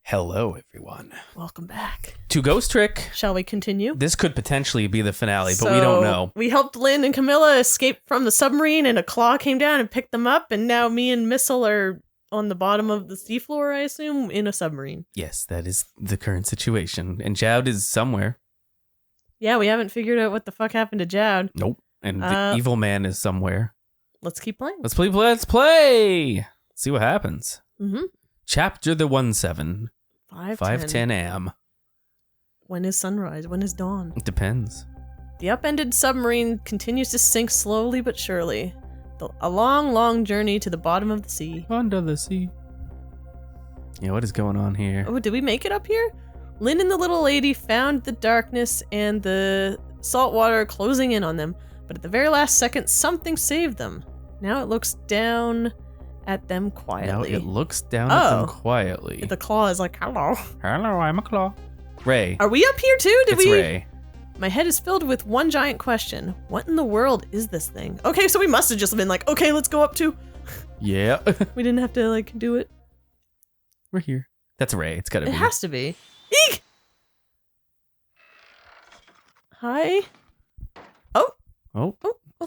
Hello, everyone. Welcome back. To Ghost Trick. Shall we continue? This could potentially be the finale, but we don't know. We helped Lynn and Camilla escape from the submarine, and a claw came down and picked them up, and now me and Missile are on the bottom of the seafloor, I assume, in a submarine. Yes, that is the current situation. And Jowd is somewhere. Yeah, we haven't figured out what the fuck happened to Jowd. Nope. And the evil man is somewhere. Let's keep playing. Let's play! See what happens. Mm-hmm. Chapter the 17. 5:10 a.m. When is sunrise? When is dawn? It depends. The upended submarine continues to sink slowly but surely. A long, long journey to the bottom of the sea. Under the sea. Yeah, what is going on here? Oh, did we make it up here? Lynn and the little lady found the darkness and the salt water closing in on them, but at the very last second, something saved them. Now it looks down at them quietly. Now it looks down at them quietly. The claw is like, hello. Hello, I'm a claw. Ray. Are we up here too? It's Ray. My head is filled with one giant question. What in the world is this thing? Okay, so we must have just been like, okay, let's go up too. Yeah. We didn't have to like do it. We're here. That's Ray. It's gotta be. It has to be. Eek! Hi. Oh,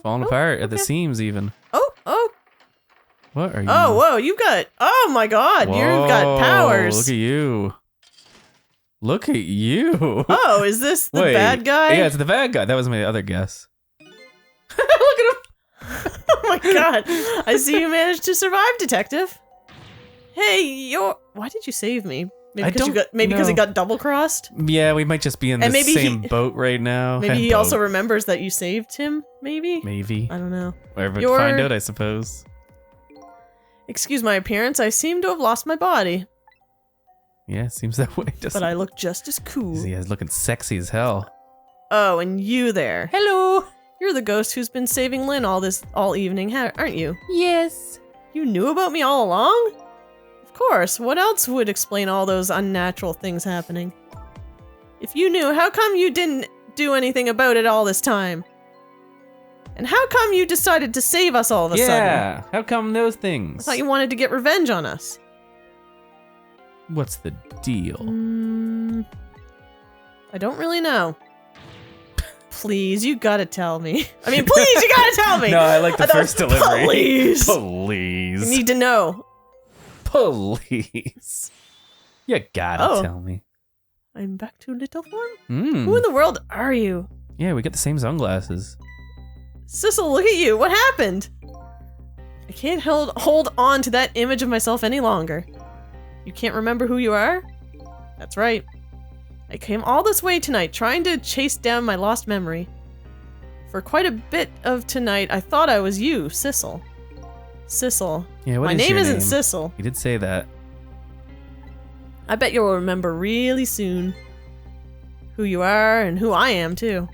falling apart at the seams even. Oh. What are you? Oh, whoa, you've got, oh my god, you've got powers. Look at you. Look at you. Oh, is this the bad guy? Yeah, it's the bad guy. That was my other guess. Look at him. Oh my god. I see you managed to survive, detective. Hey, why did you save me? Maybe because he got double-crossed? Yeah, we might just be in the same boat right now. Maybe he also remembers that you saved him, maybe? Maybe. I don't know. Wherever to find out, I suppose. Excuse my appearance, I seem to have lost my body. Yeah, seems that way. But I look just as cool. He is looking sexy as hell. Oh, and you there. Hello. You're the ghost who's been saving Lynn all evening, aren't you? Yes. You knew about me all along? Of course, what else would explain all those unnatural things happening? If you knew, how come you didn't do anything about it all this time? And how come you decided to save us all of a sudden? Yeah, how come those things? I thought you wanted to get revenge on us. What's the deal? I don't really know. Please, you gotta tell me. I mean, please, you gotta tell me! No, I like the first delivery. Please! Please. I need to know. Please. You gotta tell me. I'm back to little form? Who in the world are you? Yeah, we got the same sunglasses. Sissel, look at you. What happened? I can't hold on to that image of myself any longer. You can't remember who you are? That's right. I came all this way tonight trying to chase down my lost memory. For quite a bit of tonight, I thought I was you, Sissel. Sissel. Yeah, my name isn't Sissel. You did say that. I bet you'll remember really soon who you are and who I am, too.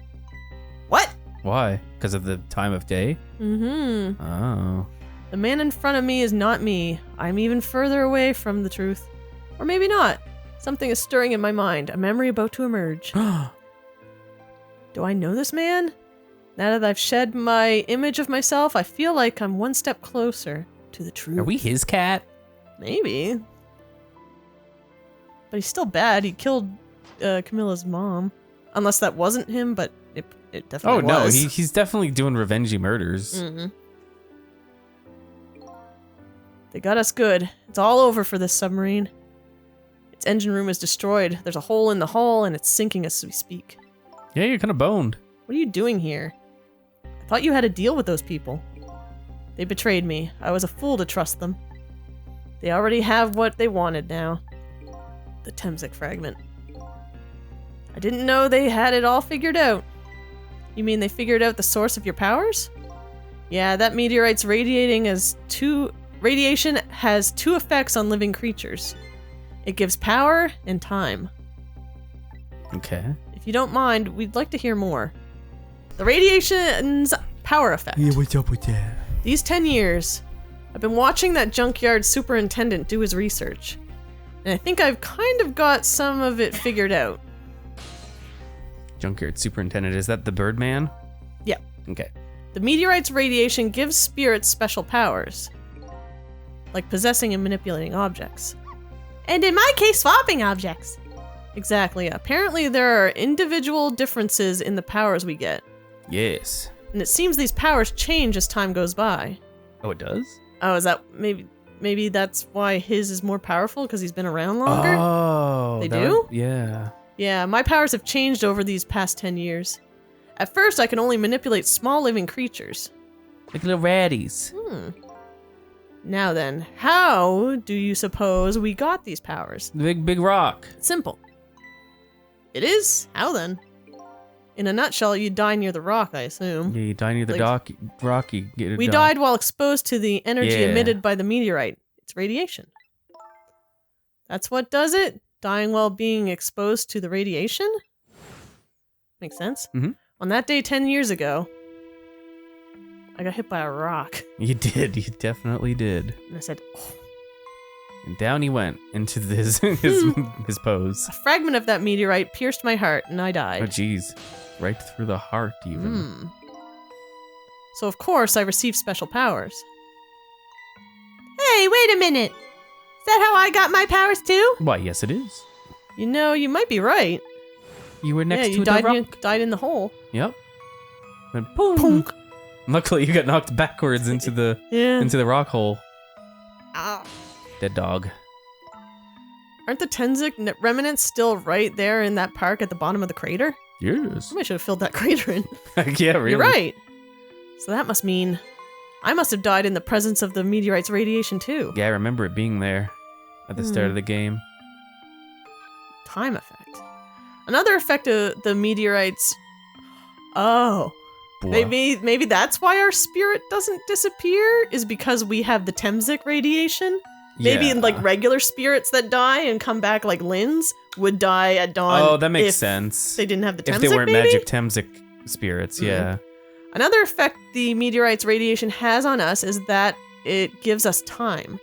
What? Why? Because of the time of day? Mm-hmm. Oh. The man in front of me is not me. I'm even further away from the truth. Or maybe not. Something is stirring in my mind, a memory about to emerge. Do I know this man? Now that I've shed my image of myself, I feel like I'm one step closer to the truth. Are we his cat? Maybe. But he's still bad. He killed Camilla's mom. Unless that wasn't him, but it definitely was. Oh, no. He's definitely doing revengey murders. Mm-hmm. They got us good. It's all over for this submarine. Its engine room is destroyed. There's a hole in the hull, and it's sinking as we speak. Yeah, you're kind of boned. What are you doing here? I thought you had a deal with those people. They betrayed me. I was a fool to trust them. They already have what they wanted now. The Temsik fragment. I didn't know they had it all figured out. You mean they figured out the source of your powers? Yeah, that meteorite's radiation has two effects on living creatures. It gives power and time. Okay. If you don't mind, we'd like to hear more. The radiation's power effect. Yeah, what's up with that? These 10 years, I've been watching that junkyard superintendent do his research. And I think I've kind of got some of it figured out. Junkyard superintendent, is that the Birdman? Yeah. Okay. The meteorite's radiation gives spirits special powers, like possessing and manipulating objects. And in my case, swapping objects. Exactly. Apparently there are individual differences in the powers we get. Yes. And it seems these powers change as time goes by. Oh, it does? Oh, is that maybe that's why his is more powerful because he's been around longer? Oh. They do? Yeah. Yeah, my powers have changed over these past 10 years. At first, I can only manipulate small living creatures. Like little ratties. Now then, how do you suppose we got these powers? The big rock. Simple. It is? How then? In a nutshell, you die near the rock, I assume. Yeah, you die near the rock, you get We died while exposed to the energy emitted by the meteorite. It's radiation. That's what does it? Dying while being exposed to the radiation? Makes sense. Mm-hmm. On that day 10 years ago, I got hit by a rock. You did. You definitely did. And I said, oh. And down he went into his pose. A fragment of that meteorite pierced my heart, and I died. Oh, jeez. Right through the heart, even. So, of course, I received special powers. Hey, wait a minute. Is that how I got my powers, too? Why, yes, it is. You know, you might be right. You were next to the rock. You died in the hole. Yep. Went boom. Punk. Luckily, you got knocked backwards into the rock hole. Ah. Dead dog. Aren't the Tenzek remnants still right there in that park at the bottom of the crater? Yes. I should have filled that crater in. Yeah, really. You're right. So that must mean I must have died in the presence of the meteorite's radiation too. Yeah, I remember it being there at the start of the game. Time effect. Another effect of the meteorites. Oh. Boy. Maybe that's why our spirit doesn't disappear, is because we have the Tenzek radiation. Maybe like regular spirits that die and come back like Lynn's would die at dawn. Oh, that makes sense. They didn't have the Tenzek, if they weren't maybe? magic Tenzek spirits, yeah. Another effect the meteorite's radiation has on us is that it gives us time.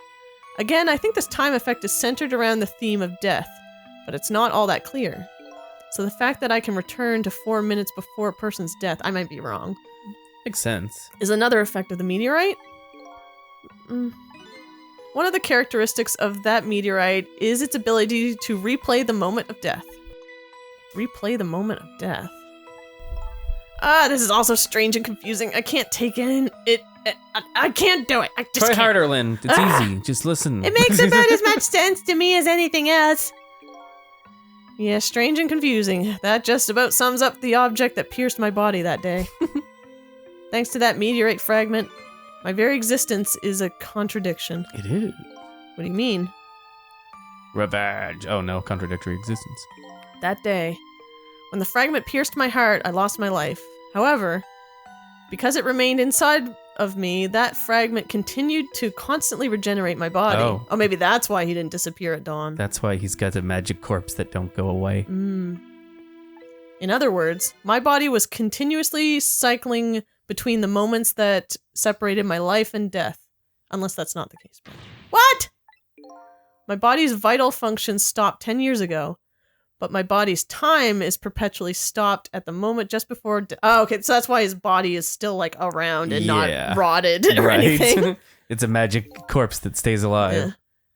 Again, I think this time effect is centered around the theme of death, but it's not all that clear. So the fact that I can return to 4 minutes before a person's death, I might be wrong. Makes sense. Is another effect of the meteorite? One of the characteristics of that meteorite is its ability to replay the moment of death. Replay the moment of death. This is also strange and confusing. I can't take in it. I can't do it. I just Try can't. harder, Lynn. It's easy. Just listen. It makes about as much sense to me as anything else. Yeah, strange and confusing. That just about sums up the object that pierced my body that day. Thanks to that meteorite fragment, my very existence is a contradiction. It is. What do you mean? Revenge. Oh no, contradictory existence. That day, when the fragment pierced my heart, I lost my life. However, because it remained inside of me, that fragment continued to constantly regenerate my body. Oh, maybe that's why he didn't disappear at dawn. That's why he's got a magic corpse that don't go away. In other words, my body was continuously cycling between the moments that separated my life and death. Unless that's not the case. What? My body's vital functions stopped 10 years ago, but my body's time is perpetually stopped at the moment just before... Oh, okay, so that's why his body is still, like, around and not rotted or anything. It's a magic corpse that stays alive. Yeah.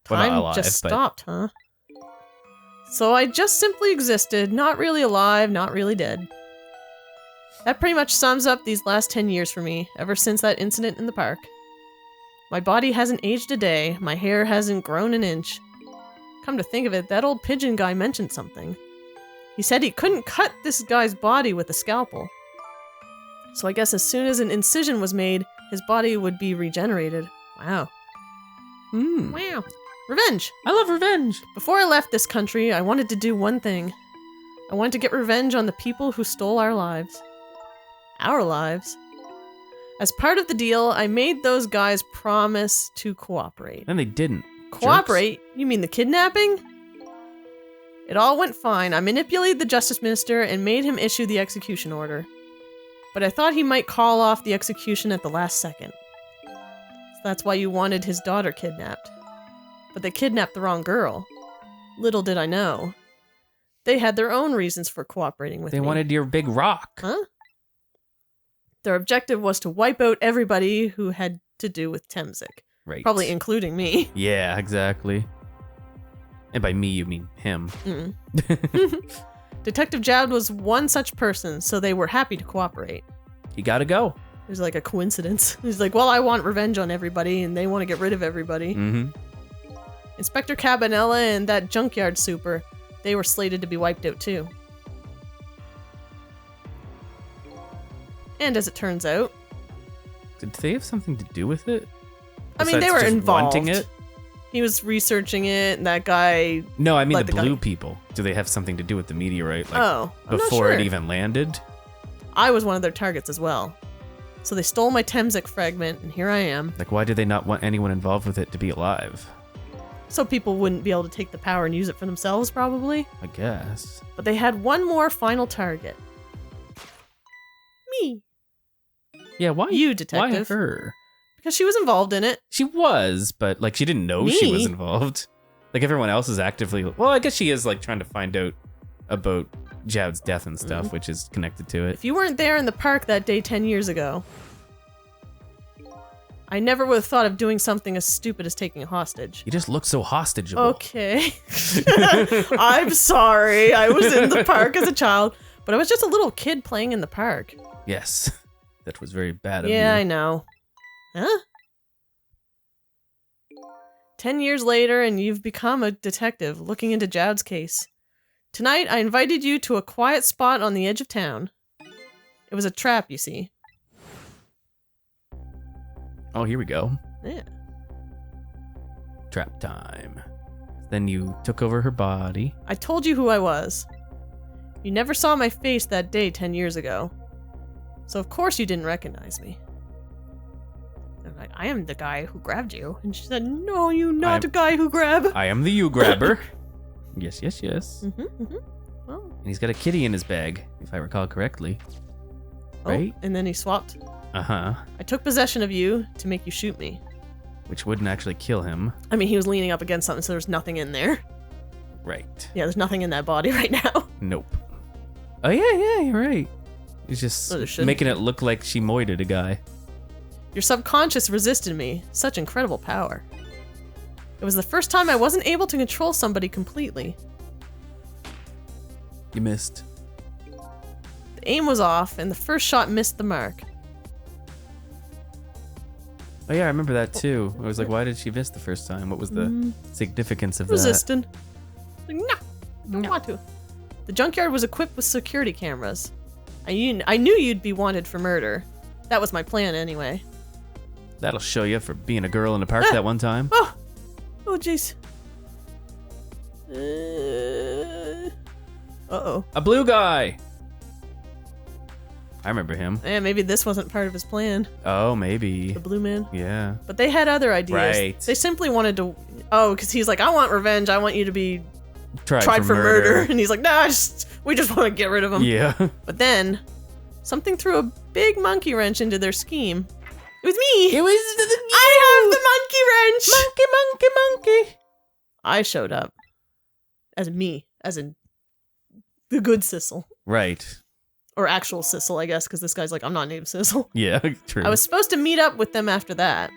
Well, time not alive, just stopped, huh? So I just simply existed, not really alive, not really dead. That pretty much sums up these last 10 years for me, ever since that incident in the park. My body hasn't aged a day, my hair hasn't grown an inch. Come to think of it, that old pigeon guy mentioned something. He said he couldn't cut this guy's body with a scalpel. So I guess as soon as an incision was made, his body would be regenerated. Wow. Wow. Revenge! I love revenge! Before I left this country, I wanted to do one thing. I wanted to get revenge on the people who stole our lives. Our lives. As part of the deal, I made those guys promise to cooperate. And they didn't. Cooperate? Jerks. You mean the kidnapping? It all went fine. I manipulated the justice minister and made him issue the execution order. But I thought he might call off the execution at the last second. So that's why you wanted his daughter kidnapped. But they kidnapped the wrong girl. Little did I know. They had their own reasons for cooperating with me. They wanted your big rock. Huh? Their objective was to wipe out everybody who had to do with Tenzek. Right. Probably including me. Yeah, exactly. And by me, you mean him. Detective Jowd was one such person, so they were happy to cooperate. You gotta go. It was like a coincidence. He's like, well, I want revenge on everybody, and they want to get rid of everybody. Mm-hmm. Inspector Cabanella and that junkyard super, they were slated to be wiped out too. And as it turns out... Did they have something to do with it? I mean, they Besides were just involved. wanting it? He was researching it, and that guy... No, I mean let the blue people. Do they have something to do with the meteorite? Like, I'm not before sure. it even landed? I was one of their targets as well. So they stole my Temzik fragment, and here I am. Like, why did they not want anyone involved with it to be alive? So people wouldn't be able to take the power and use it for themselves, probably. I guess. But they had one more final target. Me. Yeah, why? You, detective. Why her? Because she was involved in it. She was, but like she didn't know Me? she was involved. Like everyone else is actively. Well, I guess she is like trying to find out about Jowd's death and stuff, which is connected to it. If you weren't there in the park that day 10 years ago, I never would have thought of doing something as stupid as taking a hostage. You just look so hostageable. Okay. I'm sorry. I was in the park as a child, but I was just a little kid playing in the park. Yes, that was very bad of you. Yeah, I know. Huh? 10 years later, and you've become a detective looking into Jowd's case. Tonight, I invited you to a quiet spot on the edge of town. It was a trap, you see. Oh, here we go. Yeah. Trap time. Then you took over her body. I told you who I was. You never saw my face that day 10 years ago. So of course you didn't recognize me. I'm like, I am the guy who grabbed you. And she said, no, you're not a guy who grabbed. I am the you grabber. Yes, yes, yes. Oh. And he's got a kitty in his bag, if I recall correctly. Oh, Right? and then he swapped. Uh-huh. I took possession of you to make you shoot me. Which wouldn't actually kill him. I mean, he was leaning up against something, so there's nothing in there. Right. Yeah, there's nothing in that body right now. Nope. Oh, yeah, you're right. He's just Oh, there shouldn't making it look like she moited a guy. Your subconscious resisted me. Such incredible power. It was the first time I wasn't able to control somebody completely. You missed. The aim was off, and the first shot missed the mark. Oh, yeah, I remember that too. I was like, why did she miss the first time? What was the significance of that? Resistant. Like, nah, I don't want to. The junkyard was equipped with security cameras. I knew you'd be wanted for murder. That was my plan anyway. That'll show you for being a girl in the park that one time. Oh! Oh, jeez. Uh-oh. A blue guy! I remember him. Yeah, maybe this wasn't part of his plan. Oh, maybe. The blue man. Yeah. But they had other ideas. Right. They simply wanted to... Oh, because he's like, I want revenge. I want you to be Tried for murder. And he's like, nah, we just want to get rid of him. Yeah. But then, something threw a big monkey wrench into their scheme. It was me! It was I have the monkey wrench! monkey. I showed up. As me. As in the good Sissel. Right. Or actual Sissel, I guess, because this guy's like, I'm not named Sissel. Yeah, true. I was supposed to meet up with them after that.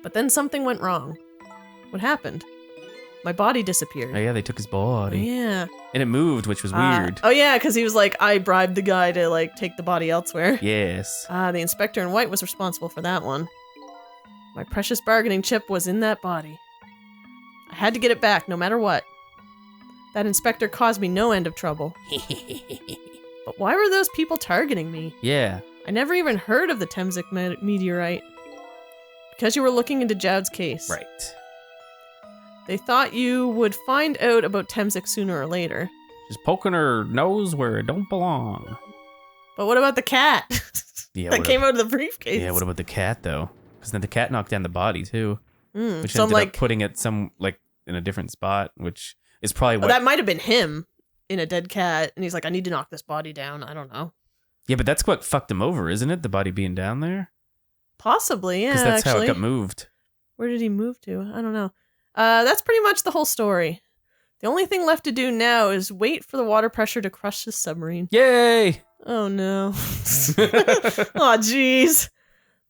But then something went wrong. What happened? My body disappeared. Oh, yeah, they took his body. Yeah. And it moved, which was weird. Oh, yeah, because he was like, I bribed the guy to, like, take the body elsewhere. Yes. The inspector in white was responsible for that one. My precious bargaining chip was in that body. I had to get it back, no matter what. That inspector caused me no end of trouble. But why were those people targeting me? Yeah. I never even heard of the Temzik meteorite. Because you were looking into Jowd's case. Right. They thought you would find out about Temzik sooner or later. Just poking her nose where it don't belong. But what about the cat? Yeah. that came out of the briefcase. Yeah, what about the cat, though? Because then the cat knocked down the body, too. Which so ended up putting it in a different spot, which is probably what... that might have been him in a dead cat, and he's like, I need to knock this body down. I don't know. Yeah, but that's what fucked him over, isn't it? The body being down there? Possibly, yeah, Because that's actually. how it got moved. Where did he move to? I don't know. That's pretty much the whole story. The only thing left to do now is wait for the water pressure to crush the submarine. Yay! Oh, no. Oh, jeez.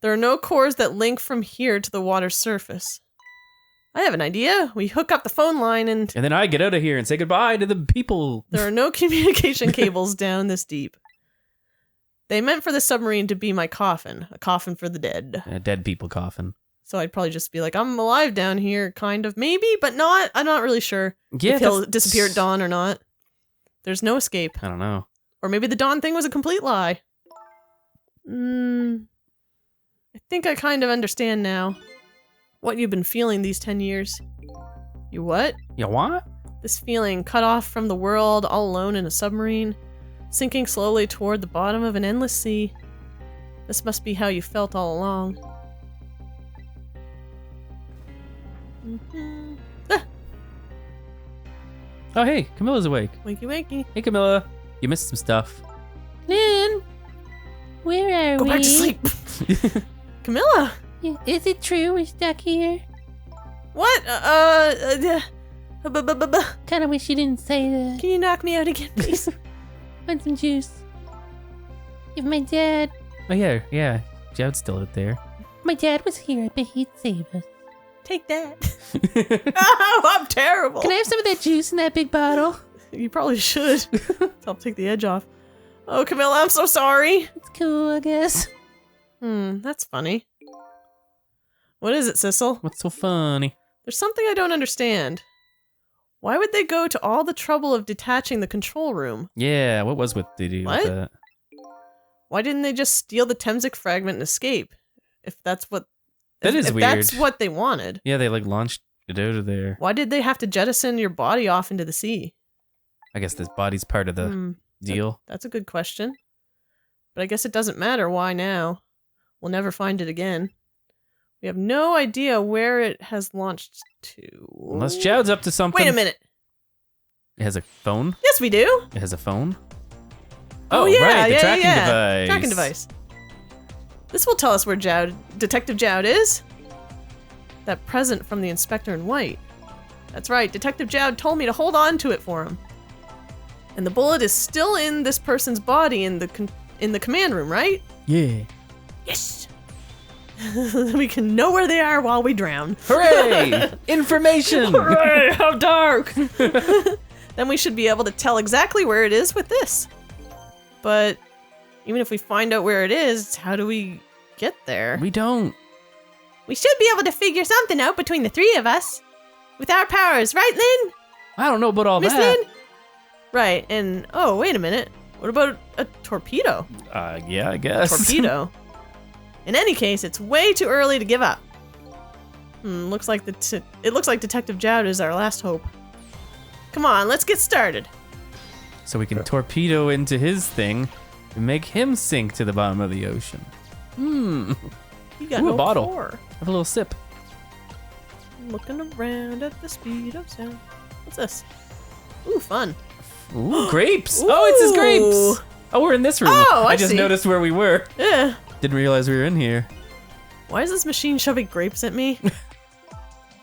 There are no cores that link from here to the water's surface. I have an idea. We hook up the phone line and then I get out of here and say goodbye to the people. there are no communication cables down this deep. They meant for the submarine to be my coffin, a coffin for the dead. A dead people coffin. So I'd probably just be like, I'm alive down here, kind of. Maybe, but not. I'm not really sure Yeah, if he'll disappear at dawn or not. There's no escape. I don't know. Or maybe the dawn thing was a complete lie. I think I kind of understand now what you've been feeling these 10 years. You what? You what? This feeling cut off from the world, all alone in a submarine, sinking slowly toward the bottom of an endless sea. This must be how you felt all along. Oh, hey, Camilla's awake. Wakey wakey. Hey, Camilla. You missed some stuff. Lynn, where are Go we? back to sleep. Camilla! Is it true we're stuck here? What? Kind of wish you didn't say that. Can you knock me out again, please? Want some juice? If my dad Yeah. Jowd's still out there. my dad was here, I bet he'd save us. Take that. Oh, I'm terrible. Can I have some of that juice in that big bottle? You probably should. I'll take the edge off. Oh, Camilla, I'm so sorry. It's cool, I guess. That's funny. What is it, Sissel? What's so funny? There's something I don't understand. Why would they go to all the trouble of detaching the control room? Yeah, what was with the deal with What? that? Why didn't they just steal the Temzik fragment and escape? If that's what... That is if weird. that's what they wanted. Yeah, they like launched it out of there. Why did they have to jettison your body off into the sea? I guess this body's part of the deal. That's a good question. But I guess it doesn't matter why now. We'll never find it again. We have no idea where it has launched to. Unless Jowd's up to something. Wait a minute. It has a phone? Yes, we do. It has a phone? Oh, yeah, right, the yeah, tracking yeah. device. Tracking device. This will tell us where Detective Jowd is. That present from the inspector in white. That's right, Detective Jowd told me to hold on to it for him. And the bullet is still in this person's body in the command room, right? Yeah. Yes! We can know where they are while we drown. Hooray! Information! Hooray, how dark! Then we should be able to tell exactly where it is with this. But even if we find out where it is, how do we get there? We don't. We should be able to figure something out between the three of us. With our powers, right, Lynn? I don't know about all Miss that. Lynn? Right, and oh, wait a minute. What about a torpedo? Yeah, I guess. Torpedo? In any case, it's way too early to give up. Looks like it looks like Detective Jowd is our last hope. Come on, let's get started. So we can torpedo into his thing and make him sink to the bottom of the ocean. You got Ooh, no a bottle. core. Have a little sip. Looking around at the speed of sound. What's this? Ooh, fun. Ooh, grapes. Oh, it's his grapes. Oh, we're in this room. Oh, I just see. noticed where we were. Yeah. Didn't realize we were in here. Why is this machine shoving grapes at me?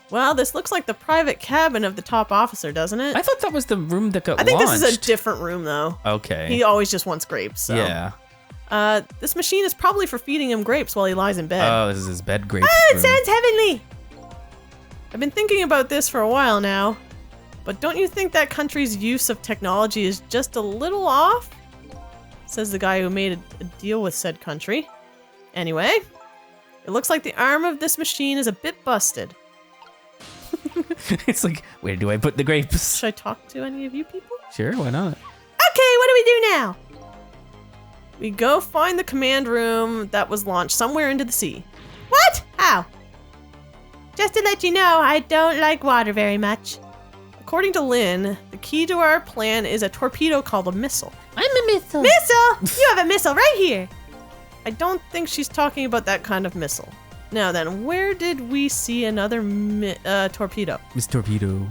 Well, this looks like the private cabin of the top officer, doesn't it? I thought that was the room that got I think launched. this is a different room, though. Okay. He always just wants grapes, so. Yeah. This machine is probably for feeding him grapes while he lies in bed. Oh, this is his bed grape. It room. sounds heavenly! I've been thinking about this for a while now, but don't you think that country's use of technology is just a little off? Says the guy who made a deal with said country. Anyway, it looks like the arm of this machine is a bit busted. It's like, where do I put the grapes? Should I talk to any of you people? Sure, why not? Okay, what do we do now? We go find the command room that was launched somewhere into the sea. What? How? Just to let you know, I don't like water very much. According to Lynn, the key to our plan is a torpedo called a missile. I'm a missile. Missile? You have a missile right here. I don't think she's talking about that kind of missile. Now then, where did we see another torpedo? Miss Torpedo.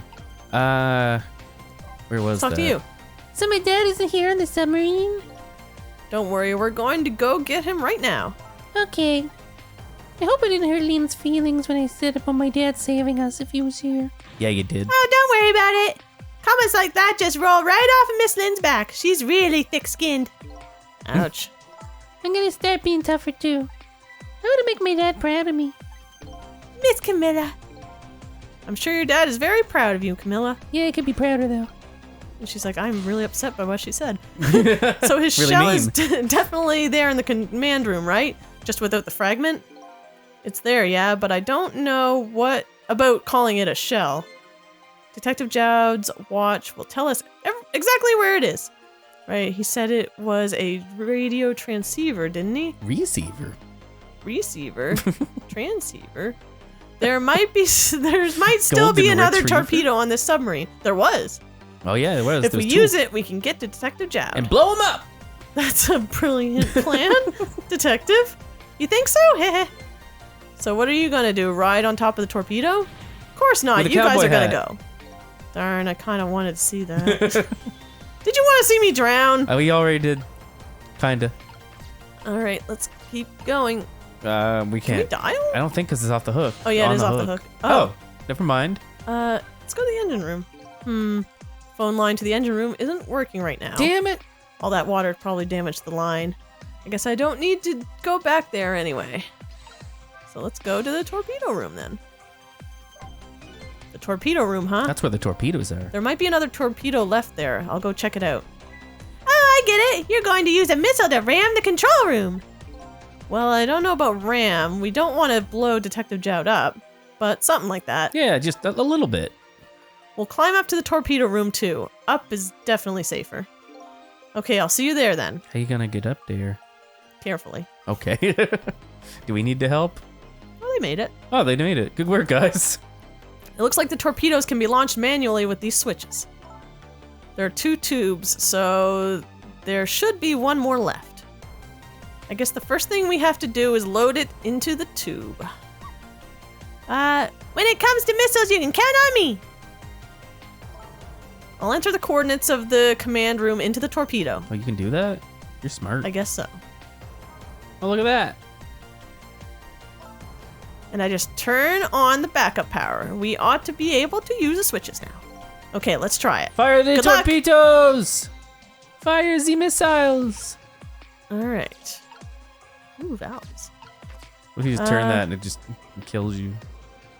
Where was Talk that? to you. So my dad isn't here on the submarine? Don't worry, we're going to go get him right now. Okay. I hope I didn't hurt Lynn's feelings when I said about my dad saving us if he was here. Yeah, you did. Oh, don't worry about it. Comments like that just roll right off of Miss Lynn's back. She's really thick-skinned. Ouch. I'm gonna start being tougher too. I want to make my dad proud of me. Miss Camilla. I'm sure your dad is very proud of you, Camilla. Yeah, I could be prouder though. And she's like, I'm really upset by what she said. So his Really shell mean. is definitely there in the command room, right? Just without the fragment? It's there, yeah, but I don't know what about calling it a shell. Detective Jowd's watch will tell us exactly where it is. Right, he said it was a radio transceiver, didn't he? Receiver. Receiver? Transceiver? There might still Golden be another retriever? torpedo on this submarine. There was. Oh yeah, it was. If There we was use two. it, we can get to Detective Jowd. and blow him up. That's a brilliant plan, Detective. You think so? Heh. So what are you gonna do? Ride on top of the torpedo? Of course not. With a You guys cowboy are gonna hat. go. Darn, I kind of wanted to see that. Did you want to see me drown? Oh, we already did. Kinda. All right, let's keep going. We Can we can't. dial? I don't think because it's off the hook. Oh yeah, On it is off the hook. Oh, never mind. Let's go to the engine room. Phone line to the engine room isn't working right now. Damn it. All that water probably damaged the line. I guess I don't need to go back there anyway. So let's go to the torpedo room then. The torpedo room, huh? That's where the torpedoes are. There might be another torpedo left there. I'll go check it out. Oh, I get it. You're going to use a missile to ram the control room. Well, I don't know about ram. We don't want to blow Detective Jowd up, but something like that. Yeah, just a little bit. We'll climb up to the torpedo room too. Up is definitely safer. Okay, I'll see you there then. How you gonna get up there? Carefully. Okay. Do we need to help? Well, they made it. Oh, they made it. Good work, guys. It looks like the torpedoes can be launched manually with these switches. There are 2 tubes, so there should be one more left. I guess the first thing we have to do is load it into the tube. When it comes to missiles, you can count on me. I'll enter the coordinates of the command room into the torpedo. Oh, you can do that? You're smart. I guess so. Oh, look at that. And I just turn on the backup power. We ought to be able to use the switches now. Okay, let's try it. Fire the Good luck. torpedoes! Fire the missiles! All right. Ooh, valves. What if you just turn that and it just kills you?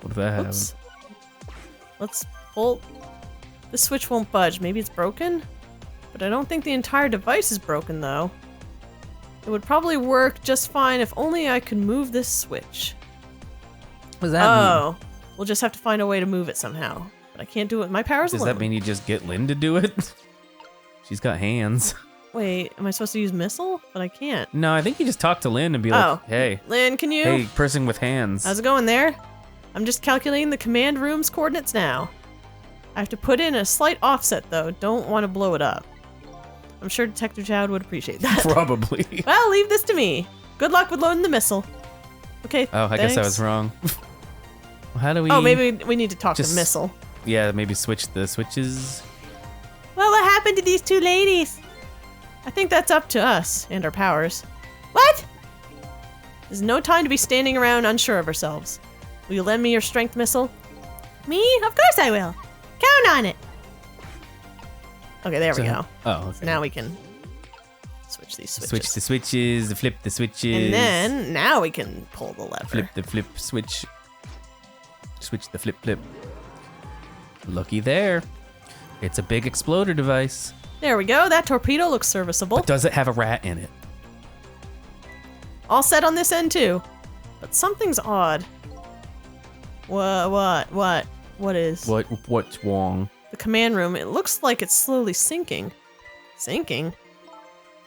What if that Oops. happened? Let's pull. The switch won't budge. Maybe it's broken? But I don't think the entire device is broken, though. It would probably work just fine if only I could move this switch. What does that mean? Oh. We'll just have to find a way to move it somehow. But I can't do it with my powers Does alone. that mean you just get Lynn to do it? She's got hands. Wait, am I supposed to use missile? But I can't. No, I think you just talk to Lynn and be like, Oh. hey, Lynn, can you? hey, person with hands. How's it going there? I'm just calculating the command room's coordinates now. I have to put in a slight offset, though. Don't want to blow it up. I'm sure Detective Jowd would appreciate that. Probably. Well, leave this to me. Good luck with loading the missile. Okay, Oh, I guess I thanks. was wrong. Well, how do we... Oh, maybe we need to talk to just- Missile. Yeah, maybe switch the switches. Well, what happened to these 2 ladies? I think that's up to us and our powers. What? There's no time to be standing around unsure of ourselves. Will you lend me your strength, Missile? Me? Of course I will. Count on it. Okay, there we go. Oh, okay. So now we can switch these switches. Switch the switches, flip the switches. And then, now we can pull the lever. Flip the flip switch. Switch the flip flip. Looky there. It's a big exploder device. There we go. That torpedo looks serviceable. But does it have a rat in it? All set on this end too. But something's odd. What is? What's wrong? The command room, it looks like it's slowly sinking. Sinking?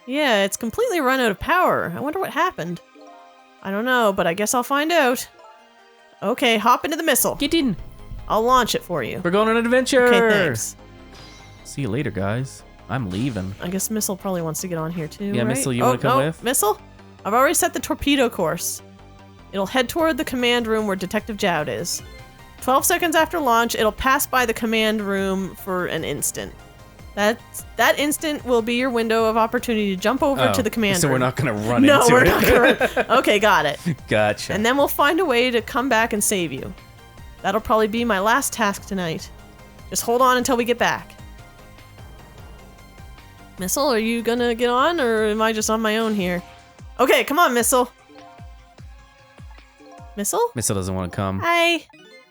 Yeah, it's completely run out of power. I wonder what happened. I don't know, but I guess I'll find out. Okay, hop into the missile. Get in. I'll launch it for you. We're going on an adventure. Okay, thanks. See you later, guys. I'm leaving. I guess Missile probably wants to get on here too, Yeah, right? Missile, you wanna come with? Missile? I've already set the torpedo course. It'll head toward the command room where Detective Jowd is. 12 seconds after launch, it'll pass by the command room for an instant. That instant will be your window of opportunity to jump over to the command So room. we're not gonna run No, into we're it. not gonna. Okay, got it. Gotcha. And then we'll find a way to come back and save you. That'll probably be my last task tonight. Just hold on until we get back. Missile, are you gonna get on, or am I just on my own here? Okay, come on, Missile. Missile? Missile doesn't want to come. Hi.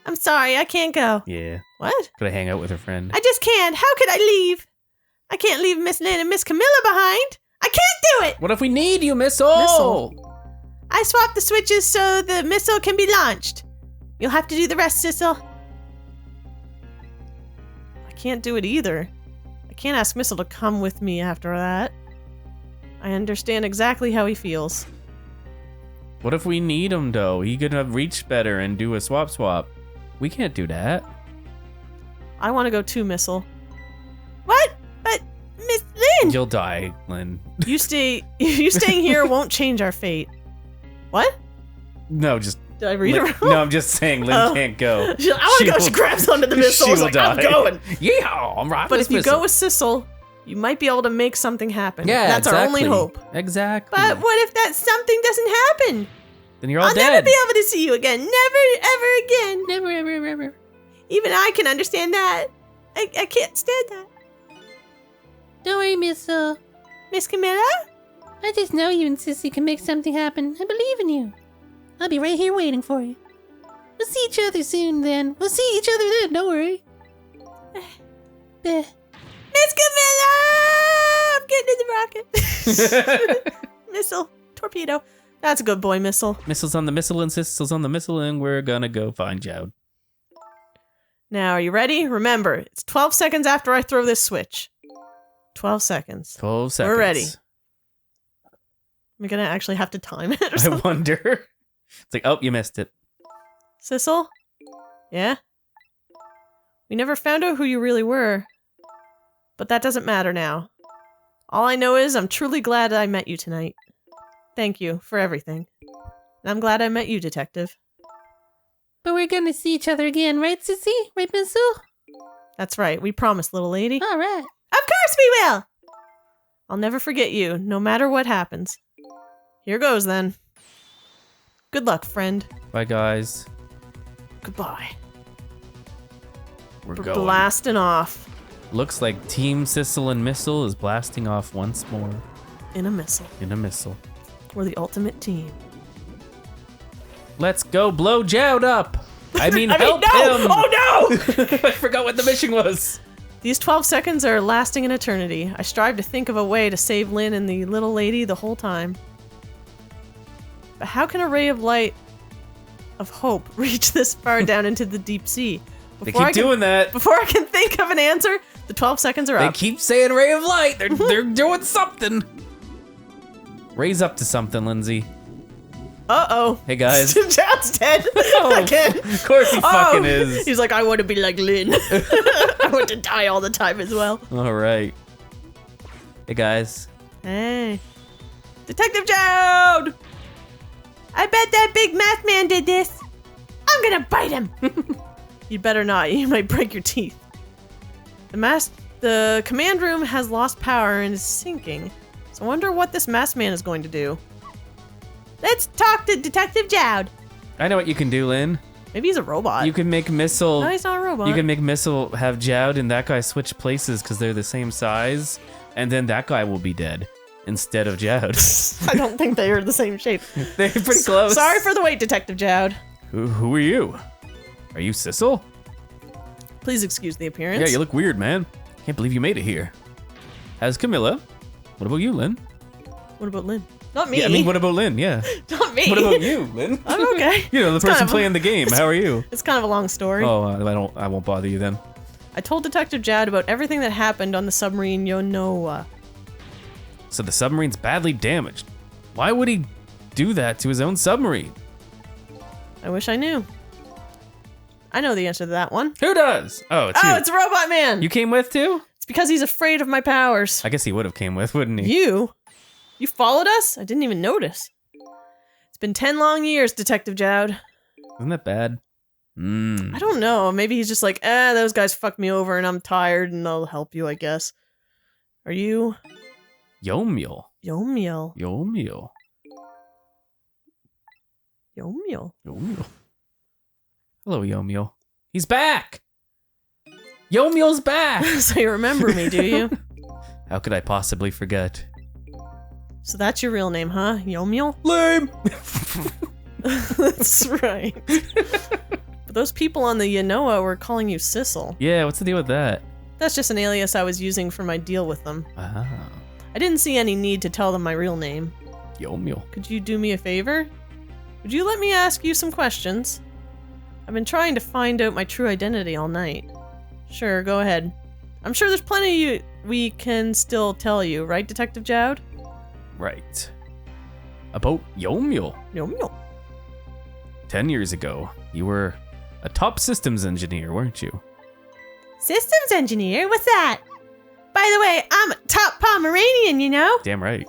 I'm sorry, I can't go. Yeah. What? Could I hang out with her friend? I just can't. How could I leave? I can't leave Miss Lynn and Miss Camilla behind. I can't do it. What if we need you, Missile? I swapped the switches so the missile can be launched. You'll have to do the rest, Sissel. I can't do it either. I can't ask Missile to come with me after that. I understand exactly how he feels. What if we need him, though? He could have reached better and do a swap. We can't do that. I want to go too, Missile. What? But Miss Lynn! You'll die, Lynn. You staying here won't change our fate. What? No, just... Did I read it wrong? No, I'm just saying Lynn can't go. I want to go. She grabs onto the missile. She's like, I'm going. Yeah, I'm right. But if you go with Sissel, you might be able to make something happen. Yeah, that's our only hope. Exactly. But what if that something doesn't happen? Then you're all I'll dead. never be able to see you again. Never, ever again. Never, ever, ever. Even I can understand that. I can't stand that. Don't worry, Miss Camilla? I just know you and Sissy can make something happen. I believe in you. I'll be right here waiting for you. We'll see each other soon then. We'll see each other then, don't worry. Miss Camilla! I'm getting in the rocket. Missile. Torpedo. That's a good boy, Missile. Missiles on the missile and Sissels on the missile, and we're gonna go find Jowd. Now, are you ready? Remember, it's 12 seconds after I throw this switch. 12 seconds. 12 seconds. We're ready. We're gonna actually have to time it or something. I wonder. It's like, oh, you missed it. Sissel? Yeah? We never found out who you really were. But that doesn't matter now. All I know is I'm truly glad I met you tonight. Thank you for everything. And I'm glad I met you, Detective. But we're gonna see each other again, right, Sissy? Right, Missile? That's right, we promised, little lady. All right. Of course we will! I'll never forget you, no matter what happens. Here goes, then. Good luck, friend. Bye, guys. Goodbye. We're We're going. blasting off. Looks like Team Sissel and Missile is blasting off once more. In a missile. In a missile. We're the ultimate team. Let's go blow Jowd up! I mean, help no! him! Oh no! I forgot what the mission was. These 12 seconds are lasting an eternity. I strive to think of a way to save Lynn and the little lady the whole time. But how can a ray of light of hope reach this far down into the deep sea? They keep doing that. Before I can think of an answer, the 12 seconds are They up. keep saying ray of light. They're doing something. Ray's up to something, Lindsay. Uh-oh. Hey, guys. Jowd's dead. Oh, Again. of course he fucking is. He's like, I want to be like Lynn. I want to die all the time as well. All right. Hey, guys. Hey. Detective Jowd! I bet that big math man did this. I'm gonna bite him. You'd better not. You might break your teeth. The command room has lost power and is sinking. So I wonder what this masked man is going to do. Let's talk to Detective Jowd. I know what you can do, Lynn. Maybe he's a robot. You can make Missile. No, he's not a robot. You can make Missile have Jowd and that guy switch places because they're the same size, and then that guy will be dead instead of Jowd. I don't think they are the same shape. They're pretty close. Sorry for the wait, Detective Jowd. Who are you? Are you Sissel? Please excuse the appearance. Yeah, you look weird, man. Can't believe you made it here. How's Camilla? What about you, Lynn? What about Lynn? Not me. Yeah, I mean, what about Lynn? Yeah. Not me. What about you, Lynn? I'm okay. You know, the It's person kind of- playing the game. How are you? It's kind of a long story. Oh, I won't bother you then. I told Detective Jowd about everything that happened on the submarine Yonoa. So the submarine's badly damaged. Why would he do that to his own submarine? I wish I knew. I know the answer to that one. Who does? Oh, it's you. Oh, it's a robot man. You came with too? It's because he's afraid of my powers. I guess he would have came with, wouldn't he? You followed us? I didn't even notice. It's been 10 long years, Detective Jowd. Isn't that bad? I don't know. Maybe he's just like, those guys fucked me over and I'm tired and they'll help you, I guess. Are you? Yomiel. Yomiel. Yomiel. Yomiel. Yomiel. Hello, Yomiel. He's back! Yomiel's back! So you remember me, do you? How could I possibly forget? So that's your real name, huh? Yomiel? Lame! That's right. But those people on the Yonoa were calling you Sissel. Yeah, what's the deal with that? That's just an alias I was using for my deal with them. Ah, I didn't see any need to tell them my real name. Yomiel. Could you do me a favor? Would you let me ask you some questions? I've been trying to find out my true identity all night. Sure, go ahead. I'm sure there's plenty we can still tell you, right, Detective Jowd? Right. About Yomiel. Yomiel. 10 years ago, you were a top systems engineer, weren't you? Systems engineer? What's that? By the way, I'm a top Pomeranian, you know? Damn right.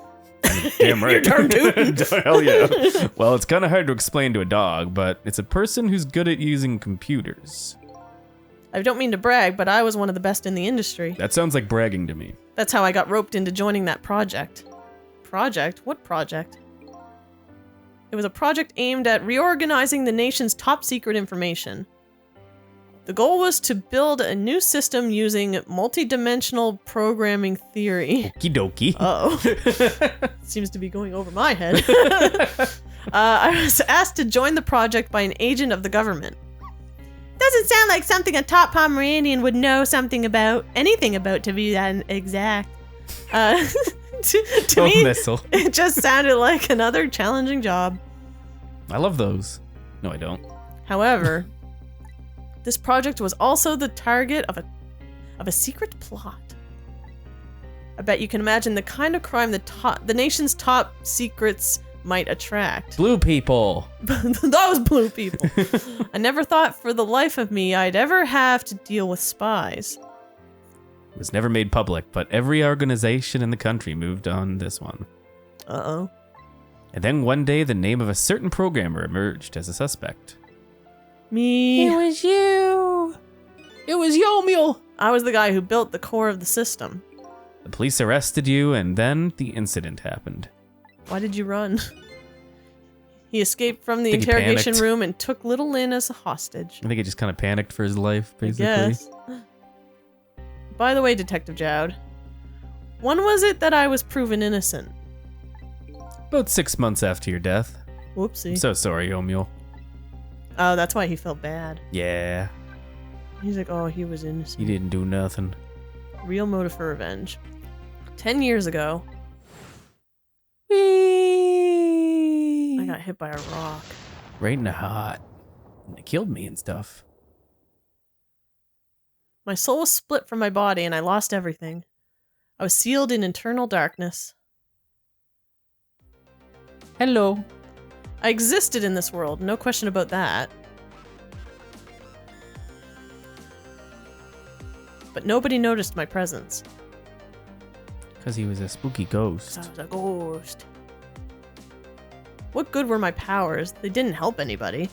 Damn right. You're darn tootin'. Hell yeah. Well, it's kind of hard to explain to a dog, but it's a person who's good at using computers. I don't mean to brag, but I was one of the best in the industry. That sounds like bragging to me. That's how I got roped into joining that project. Project? What project? It was a project aimed at reorganizing the nation's top secret information. The goal was to build a new system using multidimensional programming theory. Okie dokie. Uh-oh. Seems to be going over my head. I was asked to join the project by an agent of the government. Doesn't sound like something a top Pomeranian would know anything about, to be that exact. To me, Missile. it just sounded like another challenging job. I love those. No, I don't. However, this project was also the target of a secret plot. I bet you can imagine the kind of crime the nation's top secrets might attract. Blue people. Those blue people. I never thought for the life of me I'd ever have to deal with spies. It was never made public, but every organization in the country moved on this one. Uh-oh. And then one day, the name of a certain programmer emerged as a suspect. Me. It was you. It was Yomiel! I was the guy who built the core of the system. The police arrested you, and then the incident happened. Why did you run? He escaped from the I think he interrogation panicked. room and took little Lynn as a hostage. I think he just kind of panicked for his life, basically. Yes. By the way, Detective Jowd, when was it that I was proven innocent? About 6 months after your death. Whoopsie. I'm so sorry, Yomiel. Oh, that's why he felt bad. Yeah, He's like, oh, he was innocent. you didn't do nothing. Real motive for revenge. 10 years ago, I got hit by a rock. Right in the heart. And it killed me and stuff. My soul was split from my body and I lost everything. I was sealed in eternal darkness. Hello. I existed in this world, no question about that. But nobody noticed my presence. Because he was a spooky ghost. 'Cause I was a ghost. What good were my powers? They didn't help anybody.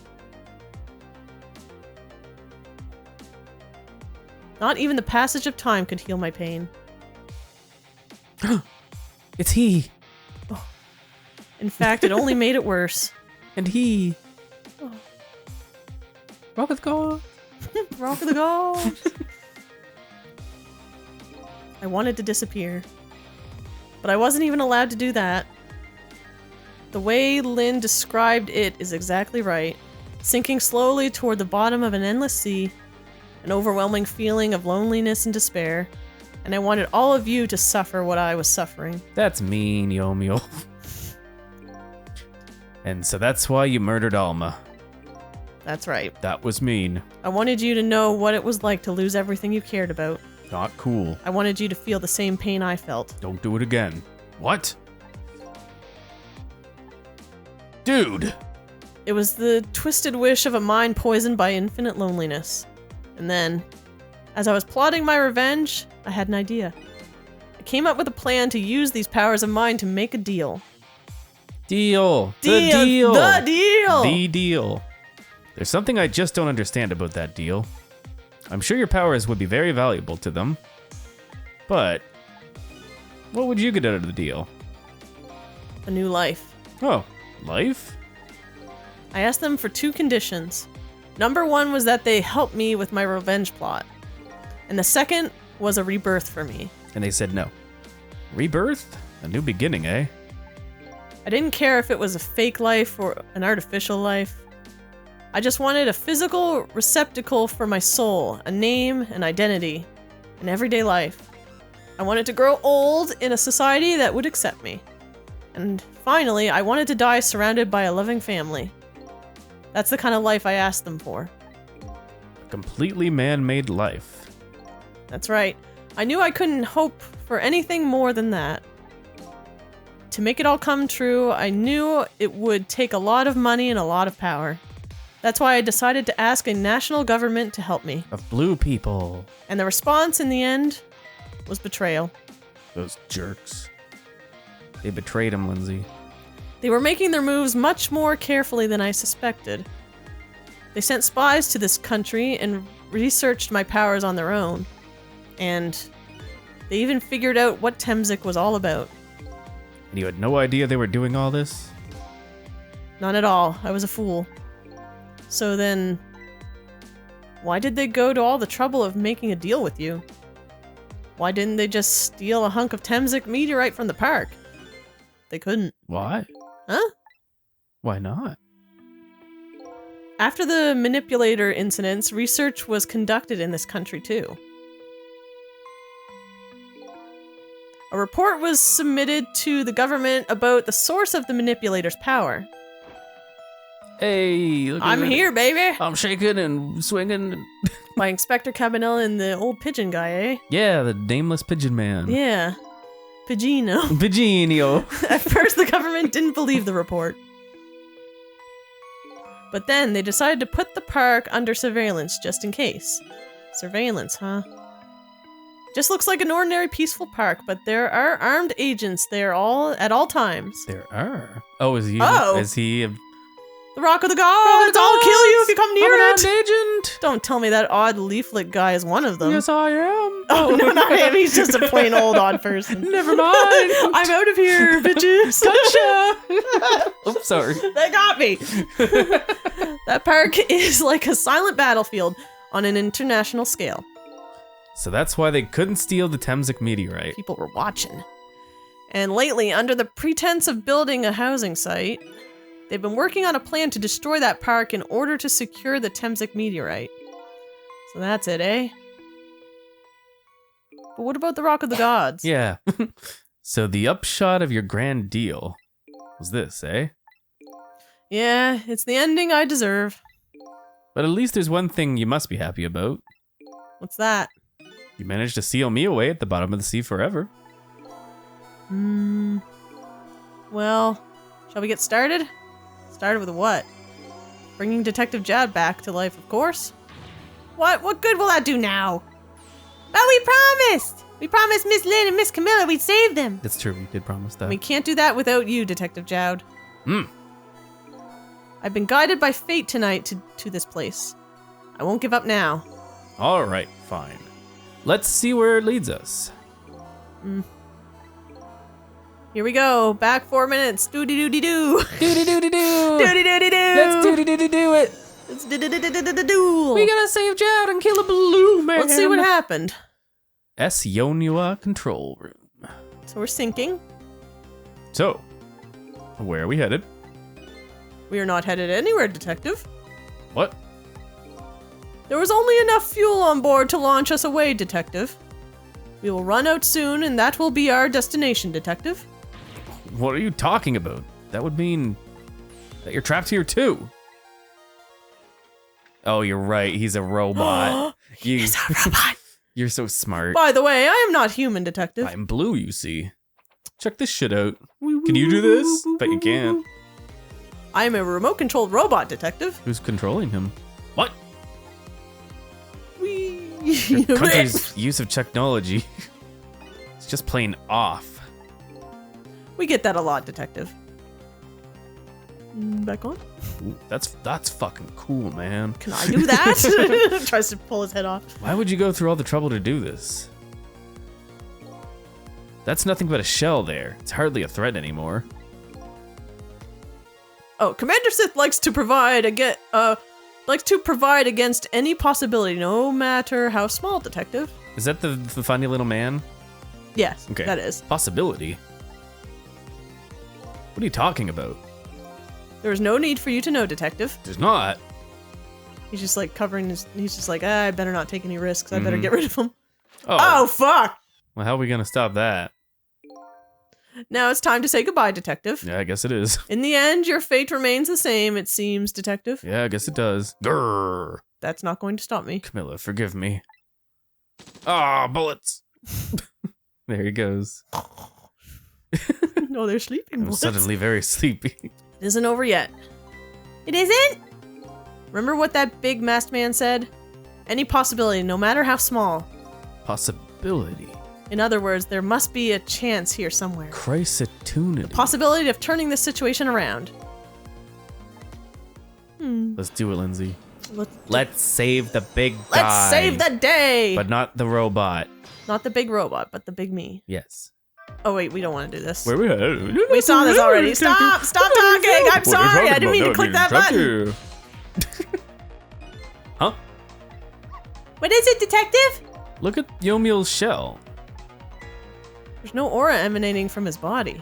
Not even the passage of time could heal my pain. It's he. In fact, it only made it worse. And he. Oh. Rock with God. Rock of the ghost. I wanted to disappear. But I wasn't even allowed to do that. The way Lynn described it is exactly right. Sinking slowly toward the bottom of an endless sea, an overwhelming feeling of loneliness and despair, and I wanted all of you to suffer what I was suffering. That's mean, Yomiel. And so that's why you murdered Alma. That's right. That was mean. I wanted you to know what it was like to lose everything you cared about. Not cool. I wanted you to feel the same pain I felt. Don't do it again. What? Dude! It was the twisted wish of a mind poisoned by infinite loneliness. And then, as I was plotting my revenge, I had an idea. I came up with a plan to use these powers of mine to make a deal. Deal! The Deal! deal! The deal! The deal. There's something I just don't understand about that deal. I'm sure your powers would be very valuable to them. But what would you get out of the deal? A new life. Oh, life? I asked them for 2 conditions. Number 1 was that they help me with my revenge plot. And the second was a rebirth for me. And they said no. Rebirth? A new beginning, eh? I didn't care if it was a fake life or an artificial life. I just wanted a physical receptacle for my soul, a name, an identity, an everyday life. I wanted to grow old in a society that would accept me. And finally, I wanted to die surrounded by a loving family. That's the kind of life I asked them for. A completely man-made life. That's right. I knew I couldn't hope for anything more than that. To make it all come true, I knew it would take a lot of money and a lot of power. That's why I decided to ask a national government to help me. Of blue people. And the response in the end was betrayal. Those jerks. They betrayed him, Lindsay. They were making their moves much more carefully than I suspected. They sent spies to this country and researched my powers on their own. And they even figured out what Temzik was all about. And you had no idea they were doing all this? None at all. I was a fool. So then, why did they go to all the trouble of making a deal with you? Why didn't they just steal a hunk of Temzik meteorite from the park? They couldn't. Why? Huh? Why not? After the manipulator incidents, research was conducted in this country too. A report was submitted to the government about the source of the manipulator's power. Hey, look at I'm me. here, baby! I'm shaking and swinging. By Inspector Cabanel and the old pigeon guy, eh? Yeah, the nameless pigeon man. Yeah. Pidgino. Piginio. At first, the government didn't believe the report. But then they decided to put the park under surveillance just in case. Surveillance, huh? Just looks like an ordinary peaceful park, but there are armed agents there at all times. There are. Oh, is he? Oh. Is he? The Rock of the Gods! I'll kill you if you come near I'm an it! armed agent. Don't tell me that odd leaflet guy is one of them. Yes, I am. Oh, no, not him. He's just a plain old odd person. Never mind. I'm out of here, bitches. Gotcha. Oops, sorry. They got me. That park is like a silent battlefield on an international scale. So that's why they couldn't steal the Temzik meteorite. People were watching. And lately, under the pretense of building a housing site, they've been working on a plan to destroy that park in order to secure the Temzik meteorite. So that's it, eh? But what about the Rock of the Gods? Yeah. So the upshot of your grand deal was this, eh? Yeah, it's the ending I deserve. But at least there's one thing you must be happy about. What's that? You managed to seal me away at the bottom of the sea forever. Well, shall we get started? Started with what? Bringing Detective Jowd back to life, of course. What? What good will that do now? But we promised! We promised Miss Lynn and Miss Camilla we'd save them. That's true, we did promise that. We can't do that without you, Detective Jowd. I've been guided by fate tonight to this place. I won't give up now. All right, fine. Let's see where it leads us. Here we go. Back 4 minutes. Doody-doody-doo. Doody-doody-doo. Doody-doody-doo. Let's doody-doody-do it. Let's do-do-do-do-do-do. We gotta save Jowd and kill a blue man. Let's see what happened. Yonoa control room. So we're sinking. So, where are we headed? We are not headed anywhere, Detective. What? There was only enough fuel on board to launch us away, Detective. We will run out soon, and that will be our destination, Detective. What are you talking about? That would mean that you're trapped here too. Oh, you're right. He's a robot. He's a robot. You're so smart. By the way, I am not human, Detective. I'm blue, you see. Check this shit out. Can you do this? Bet you can't. I am a remote-controlled robot, Detective. Who's controlling him? What? Your Country's use of technology. It's just plain off. We get that a lot, Detective. Back on? Ooh, that's fucking cool, man. Can I do that? Tries to pull his head off. Why would you go through all the trouble to do this? That's nothing but a shell there. It's hardly a threat anymore. Oh, Commander Sith likes to provide against any possibility, no matter how small, Detective. Is that the funny little man? Yes, Okay. that is. Possibility? What are you talking about? There is no need for you to know, Detective. There's not. He's just like covering his. He's just like, I better not take any risks. I better get rid of him. Oh. Oh, fuck! Well, how are we gonna stop that? Now it's time to say goodbye, Detective. Yeah, I guess it is. In the end, your fate remains the same, it seems, Detective. Yeah, I guess it does. Grrr. That's not going to stop me. Camilla, forgive me. Ah, bullets. There he goes. No, they're sleeping I'm bullets. suddenly very sleepy. It isn't over yet. It isn't? Remember what that big masked man said? Any possibility, no matter how small. Possibility. In other words, there must be a chance here somewhere. Chrysatunity. Possibility of turning this situation around. Let's do it, Lindsay. Let's Let's save the big guy. Let's save the day! But not the robot. Not the big robot, but the big me. Yes. Oh wait, we don't want to do this. Where we at? We saw this already. Stop talking! I'm sorry, I didn't mean to click that button. Huh? What is it, Detective? Look at Yomiel's shell. There's no aura emanating from his body.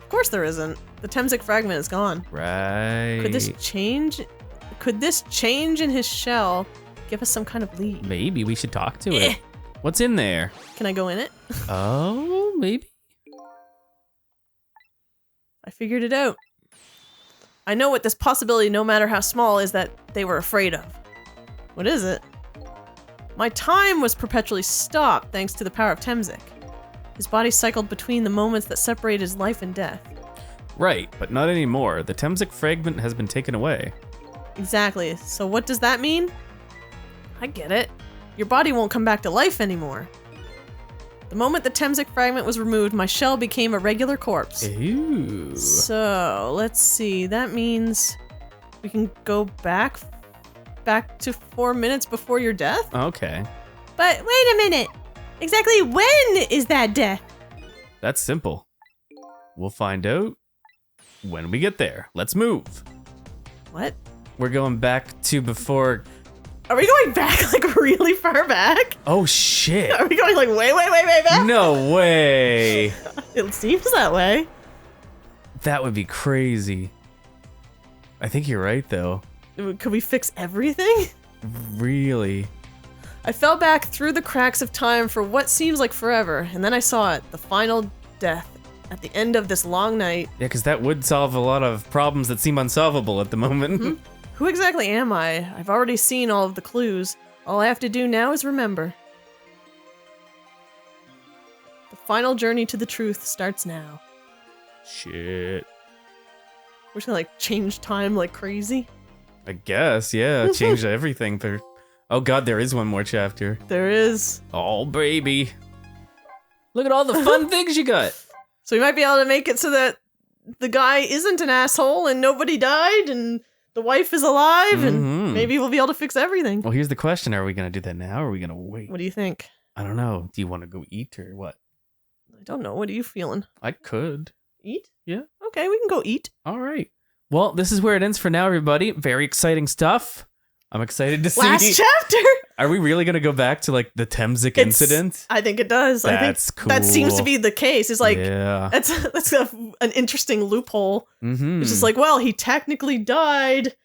Of course there isn't. The Temsic fragment is gone. Right. Could this change in his shell give us some kind of lead? Maybe we should talk to it. What's in there? Can I go in it? Oh, maybe. I figured it out. I know what this possibility, no matter how small, is that they were afraid of. What is it? My time was perpetually stopped thanks to the power of Temsic. His body cycled between the moments that separate his life and death. Right, but not anymore. The Temsic fragment has been taken away. Exactly. So what does that mean? I get it. Your body won't come back to life anymore. The moment the Temsic fragment was removed, my shell became a regular corpse. Ooh. So, let's see. That means we can go back to 4 minutes before your death? Okay. But wait a minute. Exactly when is that death? That's simple. We'll find out when we get there. Let's move. What? We're going back to before... Are we going back like really far back? Oh, shit. Are we going like way back? No way. It seems that way. That would be crazy. I think you're right, though. Could we fix everything? Really? I fell back through the cracks of time for what seems like forever, and then I saw it, the final death, at the end of this long night. Yeah, because that would solve a lot of problems that seem unsolvable at the moment. Who exactly am I? I've already seen all of the clues. All I have to do now is remember. The final journey to the truth starts now. Shit. We're just gonna like change time like crazy. I guess, yeah. Change everything for... Oh god, there is one more chapter. There is. Oh, baby. Look at all the fun things you got. So we might be able to make it so that the guy isn't an asshole and nobody died and the wife is alive and maybe we'll be able to fix everything. Well, here's the question. Are we going to do that now or are we going to wait? What do you think? I don't know. Do you want to go eat or what? I don't know. What are you feeling? I could. Eat? Yeah. Okay, we can go eat. All right. Well, this is where it ends for now, everybody. Very exciting stuff. I'm excited to see. Last chapter! Are we really going to go back to like the Temsic incident? I think it does. That's cool. That seems to be the case. It's like, yeah. that's an interesting loophole. Mm-hmm. It's just like, well, he technically died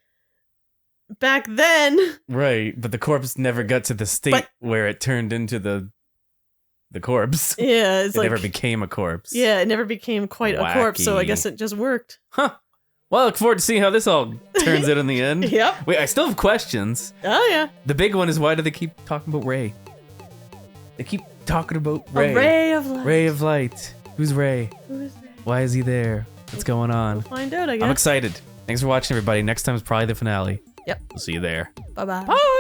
back then. Right, but the corpse never got to the state where it turned into the corpse. Yeah, it's it like, never became a corpse. Yeah, it never became quite a corpse, so I guess it just worked. Huh. Well, I look forward to seeing how this all turns out in the end. Yep. Wait, I still have questions. Oh, yeah. The big one is why do they keep talking about Ray? They keep talking about Ray. A ray of light. Ray of light. Who's Ray? Who is Ray? Why is he there? What's going on? We'll find out, I guess. I'm excited. Thanks for watching, everybody. Next time is probably the finale. Yep. We'll see you there. Bye-bye. Bye!